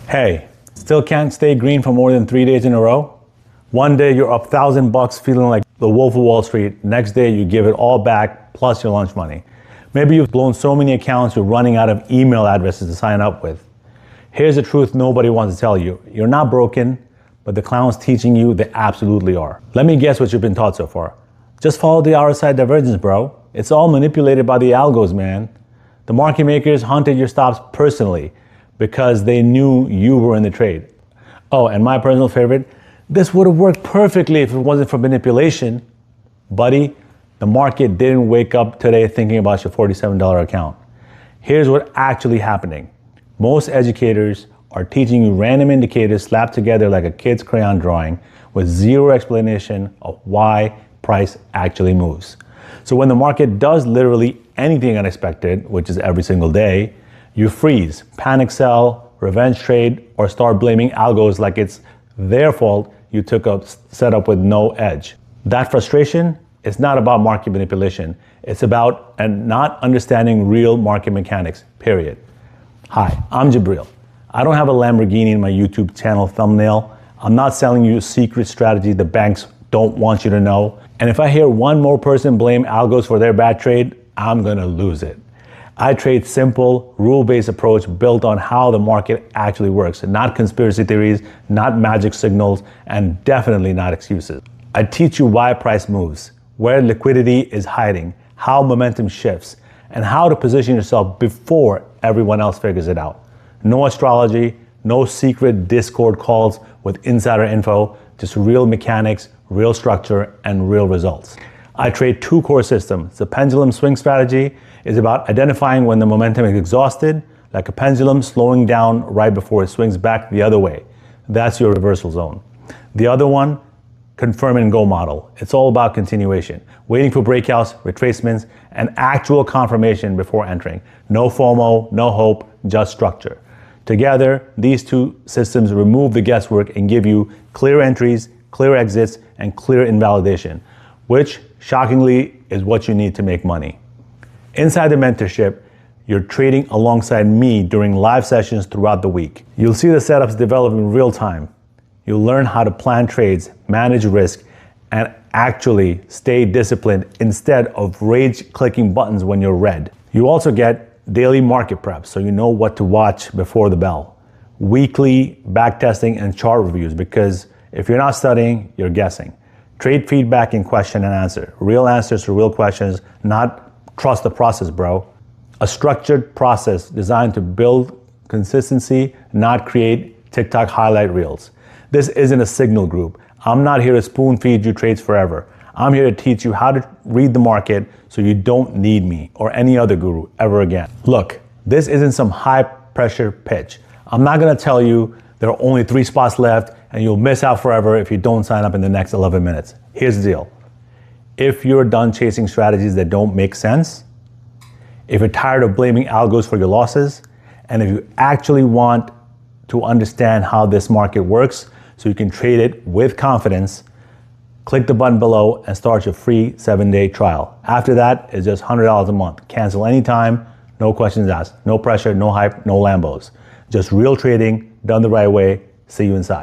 Hey, still can't stay green for more than 3 days in a row? One day you're up $1,000 feeling like the Wolf of Wall Street. Next day you give it all back plus your lunch money. Maybe you've blown so many accounts you're running out of email addresses to sign up with. Here's the truth nobody wants to tell you. You're not broken, but the clowns teaching you they absolutely are. Let me guess what you've been taught so far. Just follow the RSI divergence, bro. It's all manipulated by the algos, man. The market makers hunted your stops personally because they knew you were in the trade. Oh, and my personal favorite, this would have worked perfectly if it wasn't for manipulation. Buddy, the market didn't wake up today thinking about your $47 account. Here's what's actually happening. Most educators are teaching you random indicators slapped together like a kid's crayon drawing with zero explanation of why price actually moves. So when the market does literally anything unexpected, which is every single day, you freeze, panic sell, revenge trade, or start blaming algos like it's their fault you took a setup with no edge. That frustration is not about market manipulation. It's about not understanding real market mechanics, period. Hi, I'm Jibreel. I don't have a Lamborghini in my YouTube channel thumbnail. I'm not selling you a secret strategy the banks don't want you to know. And if I hear one more person blame algos for their bad trade, I'm gonna lose it. I trade simple, rule-based approach built on how the market actually works, not conspiracy theories, not magic signals, and definitely not excuses. I teach you why price moves, where liquidity is hiding, how momentum shifts, and how to position yourself before everyone else figures it out. No astrology, no secret Discord calls with insider info, just real mechanics, real structure, and real results. I trade two core systems. The Pendulum Swing Strategy is about identifying when the momentum is exhausted, like a pendulum slowing down right before it swings back the other way. That's your reversal zone. The other one, confirm and go model. It's all about continuation, waiting for breakouts, retracements, and actual confirmation before entering. No FOMO, no hope, just structure. Together, these two systems remove the guesswork and give you clear entries, clear exits, and clear invalidation, which shockingly is what you need to make money. Inside the mentorship, you're trading alongside me during live sessions throughout the week. You'll see the setups develop in real time. You'll learn how to plan trades, manage risk, and actually stay disciplined instead of rage clicking buttons when you're red. You also get daily market prep so you know what to watch before the bell. Weekly backtesting and chart reviews because if you're not studying, you're guessing. Trade feedback in question and answer. Real answers to real questions, not trust the process, bro. A structured process designed to build consistency, not create TikTok highlight reels. This isn't a signal group. I'm not here to spoon feed you trades forever. I'm here to teach you how to read the market so you don't need me or any other guru ever again. Look, this isn't some high pressure pitch. I'm not gonna tell you there are only 3 spots left and you'll miss out forever if you don't sign up in the next 11 minutes. Here's the deal. If you're done chasing strategies that don't make sense, if you're tired of blaming algos for your losses, and if you actually want to understand how this market works so you can trade it with confidence, click the button below and start your free 7-day trial. After that, it's just $100 a month. Cancel anytime, no questions asked, no pressure, no hype, no Lambos. Just real trading done the right way. See you inside.